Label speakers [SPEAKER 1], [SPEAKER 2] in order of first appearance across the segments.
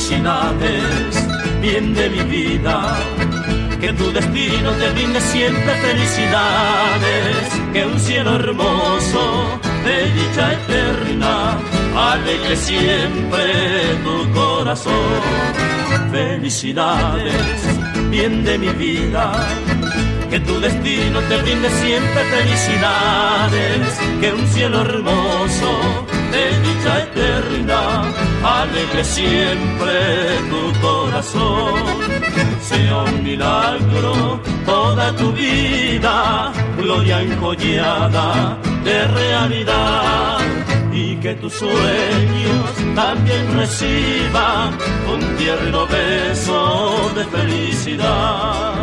[SPEAKER 1] Felicidades, bien de mi vida, que tu destino te brinde siempre felicidades, que un cielo hermoso de dicha eterna alegre siempre tu corazón. Felicidades, bien de mi vida, que tu destino te brinde siempre felicidades, que un cielo hermoso de dicha eterna alegre siempre tu corazón. Sea un milagro toda tu vida, gloria enjollada de realidad, y que tus sueños también reciban un tierno beso de felicidad.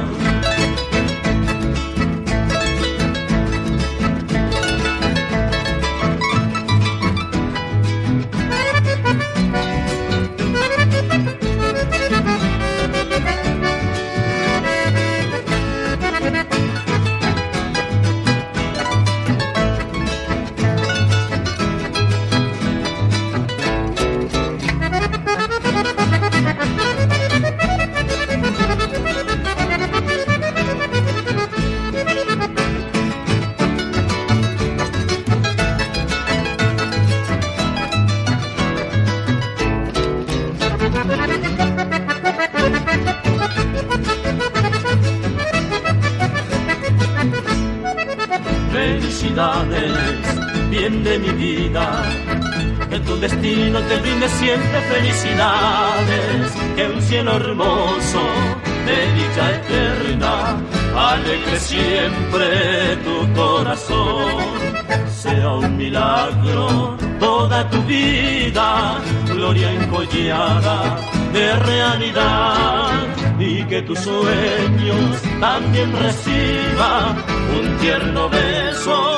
[SPEAKER 1] Felicidades, bien de mi vida, que tu destino te brinde siempre felicidades, que un cielo hermoso de dicha eterna alegre siempre tu corazón. Sea un milagro toda tu vida, gloria enjollada de realidad, y que tus sueños también reciban un tierno beso